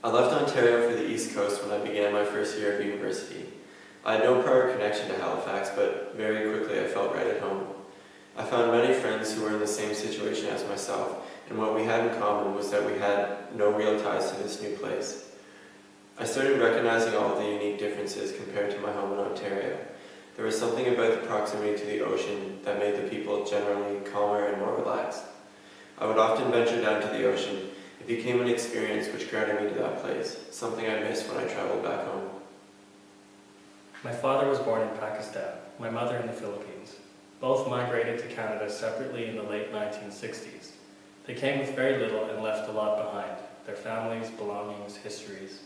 I left Ontario for the East Coast when I began my first year of university. I had no prior connection to Halifax, but very quickly I felt right at home. I found many friends who were in the same situation as myself, and what we had in common was that we had no real ties to this new place. I started recognizing all of the unique differences compared to my home in Ontario. There was something about the proximity to the ocean that made the people generally calmer and more relaxed. I would often venture down to the ocean. It became an experience which grounded me to that place, something I missed when I traveled back home. My father was born in Pakistan, my mother in the Philippines. Both migrated to Canada separately in the late 1960s. They came with very little and left a lot behind, their families, belongings, histories.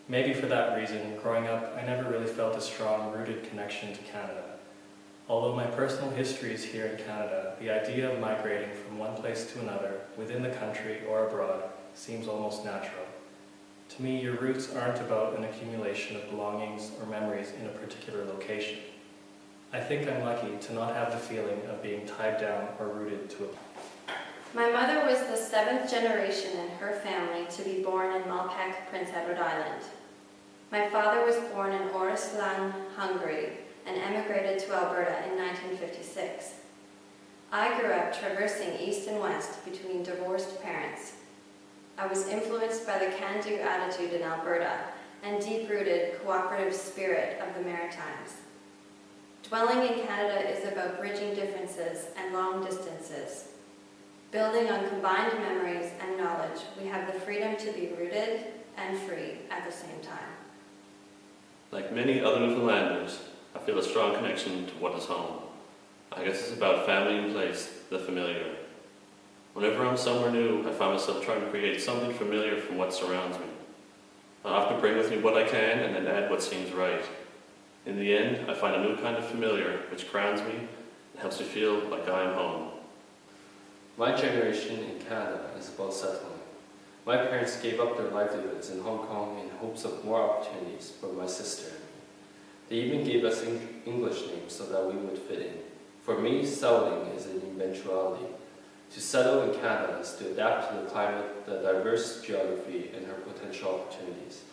Maybe for that reason, growing up, I never really felt a strong, rooted connection to Canada. Although my personal history is here in Canada, the idea of migrating from one place to another, within the country or abroad, seems almost natural. To me, your roots aren't about an accumulation of belongings or memories in a particular location. I think I'm lucky to not have the feeling of being tied down or rooted to a... My mother was the 7th generation in her family to be born in Malpeque, Prince Edward Island. My father was born in Oroslan, Hungary, and emigrated to Alberta in 1956. I grew up traversing east and west between divorced parents. I was influenced by the can-do attitude in Alberta and deep-rooted cooperative spirit of the Maritimes. Dwelling in Canada is about bridging differences and long distances. Building on combined memories and knowledge, we have the freedom to be rooted and free at the same time. Like many other Newfoundlanders, I feel a strong connection to what is home. I guess it's about family in place, the familiar. Whenever I'm somewhere new, I find myself trying to create something familiar from what surrounds me. I often bring with me what I can and then add what seems right. In the end, I find a new kind of familiar which grounds me and helps me feel like I am home. My generation in Canada is about settling. My parents gave up their livelihoods in Hong Kong in hopes of more opportunities for my sister and me. They even gave us English names so that we would fit in. For me, settling is an eventuality. To settle in Canada is to adapt to the climate, the diverse geography, and her potential opportunities.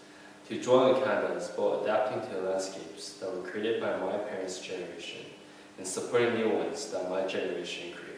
To dwell in Canada is about adapting to the landscapes that were created by my parents' generation and supporting new ones that my generation created.